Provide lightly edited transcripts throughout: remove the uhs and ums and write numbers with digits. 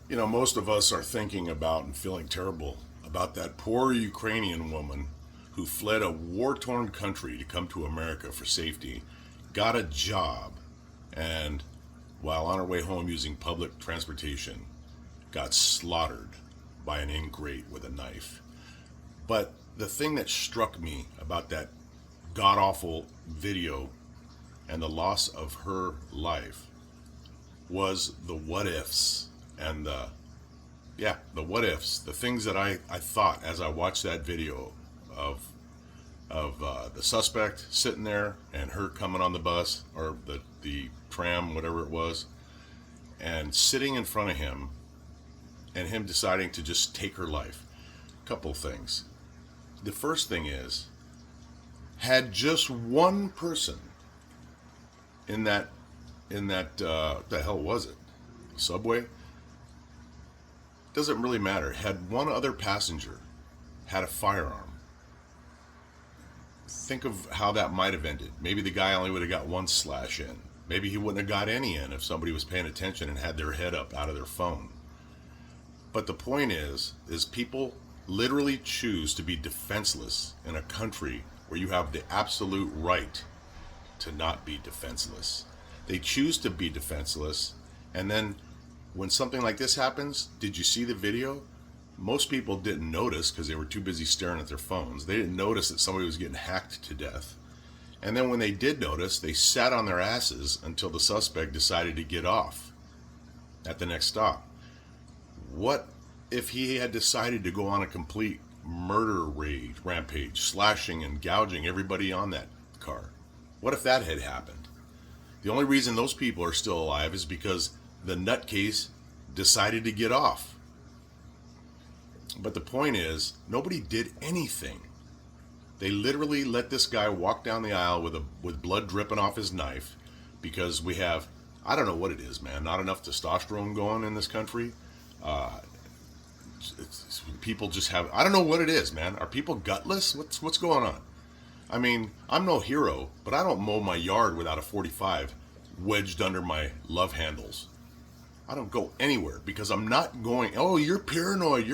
You know, most of us are thinking about and feeling terrible about that poor Ukrainian woman who fled a war torn country to come to America for safety, got a job, and while on her way home using public transportation, got slaughtered by an ingrate with a knife. But the thing that struck me about that god awful video and the loss of her life was the what ifs and the what ifs, the things that I thought as I watched that video of the suspect sitting there and her coming on the bus or the tram, whatever it was, and sitting in front of him and him deciding to just take her life. Couple things. The first thing is, had just one person in that what the hell was it? Subway? Doesn't really matter. Had one other passenger had a firearm, think of how that might have ended. Maybe the guy only would have got one slash in. Maybe he wouldn't have got any in if somebody was paying attention and had their head up out of their phone. But the point is people literally choose to be defenseless in a country where you have the absolute right to not be defenseless. They choose to be defenseless, and then when something like this happens, did you see the video? Most people didn't notice because they were too busy staring at their phones. They didn't notice that somebody was getting hacked to death. And then when they did notice, they sat on their asses until the suspect decided to get off at the next stop. What if he had decided to go on a complete murder rampage, slashing and gouging everybody on that car? What if that had happened? The only reason those people are still alive is because the nutcase decided to get off. But the point is, nobody did anything. They literally let this guy walk down the aisle with blood dripping off his knife because we have, I don't know what it is, man, not enough testosterone going in this country. People just have, I don't know what it is, man. Are people gutless? What's going on? I mean, I'm no hero, but I don't mow my yard without a 45 wedged under my love handles. I don't go anywhere because I'm not going, oh, you're paranoid.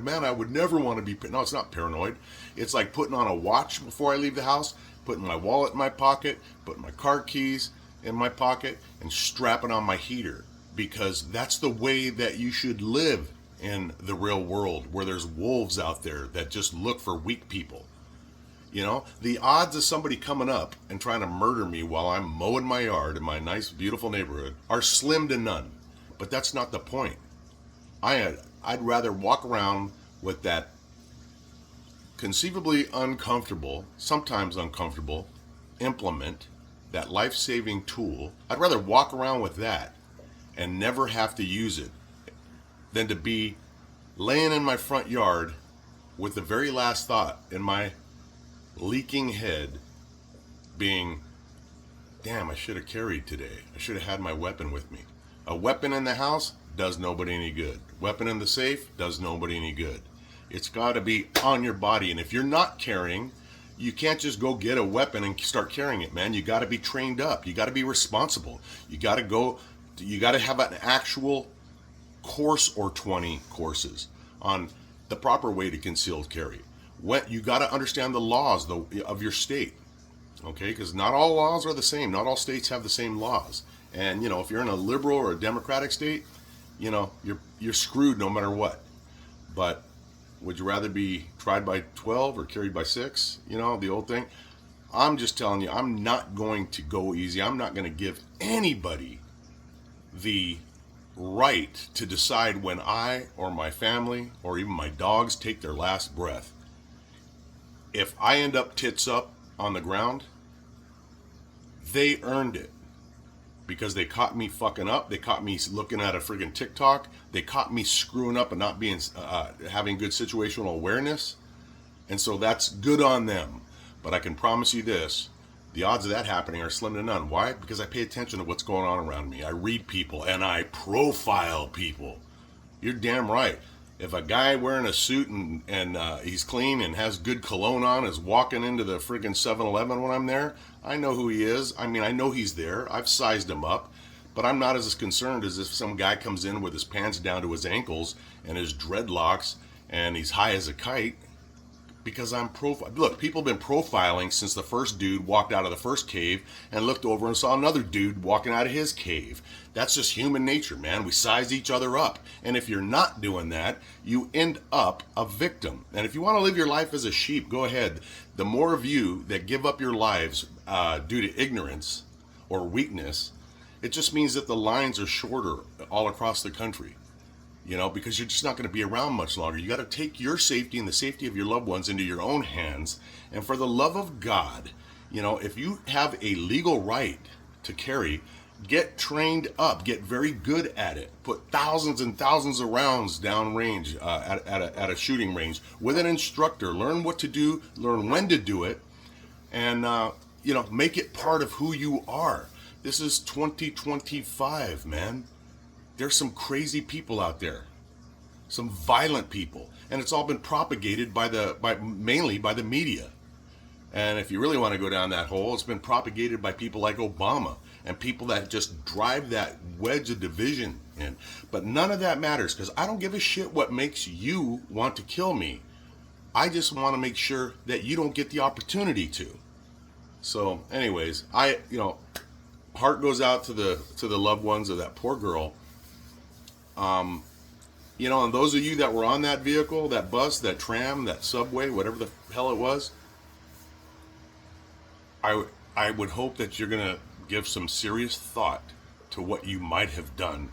Man, I would never want to be, no, it's not paranoid. It's like putting on a watch before I leave the house, putting my wallet in my pocket, putting my car keys in my pocket, and strapping on my heater because that's the way that you should live in the real world where there's wolves out there that just look for weak people. You know, the odds of somebody coming up and trying to murder me while I'm mowing my yard in my nice, beautiful neighborhood are slim to none. But that's not the point. I'd rather walk around with that conceivably uncomfortable, sometimes uncomfortable, implement, that life-saving tool. I'd rather walk around with that and never have to use it than to be laying in my front yard with the very last thought in my leaking head being, damn, I should have carried today. I should have had my weapon with me. A weapon in the house does nobody any good. Weapon in the safe does nobody any good. It's got to be on your body. And if you're not carrying, you can't just go get a weapon and start carrying it, man. You got to be trained up. You got to be responsible. You got to have an actual course or 20 courses on the proper way to concealed carry. You got to understand the laws of your state, okay? Because not all laws are the same. Not all states have the same laws. And you know, if you're in a liberal or a democratic state, you know, you're screwed no matter what. But would you rather be tried by 12 or carried by 6? You know, the old thing. I'm just telling you, I'm not going to go easy. I'm not going to give anybody the right to decide when I or my family or even my dogs take their last breath. If I end up tits up on the ground, they earned it. Because they caught me fucking up. They caught me looking at a friggin' TikTok. They caught me screwing up and not being having good situational awareness. And so that's good on them. But I can promise you this. The odds of that happening are slim to none. Why? Because I pay attention to what's going on around me. I read people and I profile people. You're damn right. If a guy wearing a suit and he's clean and has good cologne on is walking into the friggin' 7-Eleven when I'm there, I know who he is. I mean, I know he's there. I've sized him up. But I'm not as concerned as if some guy comes in with his pants down to his ankles and his dreadlocks and he's high as a kite, because look, people have been profiling since the first dude walked out of the first cave and looked over and saw another dude walking out of his cave. That's just human nature, man. We size each other up. And if you're not doing that, you end up a victim. And if you want to live your life as a sheep, go ahead. The more of you that give up your lives due to ignorance or weakness, it just means that the lines are shorter all across the country. Because you're just not going to be around much longer. You got to take your safety and the safety of your loved ones into your own hands. And for the love of God, if you have a legal right to carry, get trained up, get very good at it. Put thousands and thousands of rounds down range at a shooting range with an instructor. Learn what to do, learn when to do it, and make it part of who you are. This is 2025, man. There's some crazy people out there, some violent people, and it's all been propagated mainly by the media. And if you really want to go down that hole, it's been propagated by people like Obama and people that just drive that wedge of division in. But none of that matters, because I don't give a shit what makes you want to kill me. I just want to make sure that you don't get the opportunity to. So, anyways, heart goes out to the loved ones of that poor girl. And those of you that were on that vehicle, that bus, that tram, that subway, whatever the hell it was, I would hope that you're going to give some serious thought to what you might have done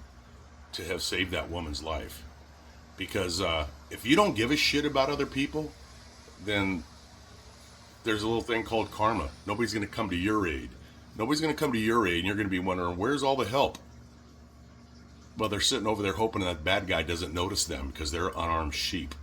to have saved that woman's life. Because if you don't give a shit about other people, then there's a little thing called karma. Nobody's going to come to your aid. Nobody's going to come to your aid, and you're going to be wondering, where's all the help? Well, they're sitting over there hoping that bad guy doesn't notice them because they're unarmed sheep.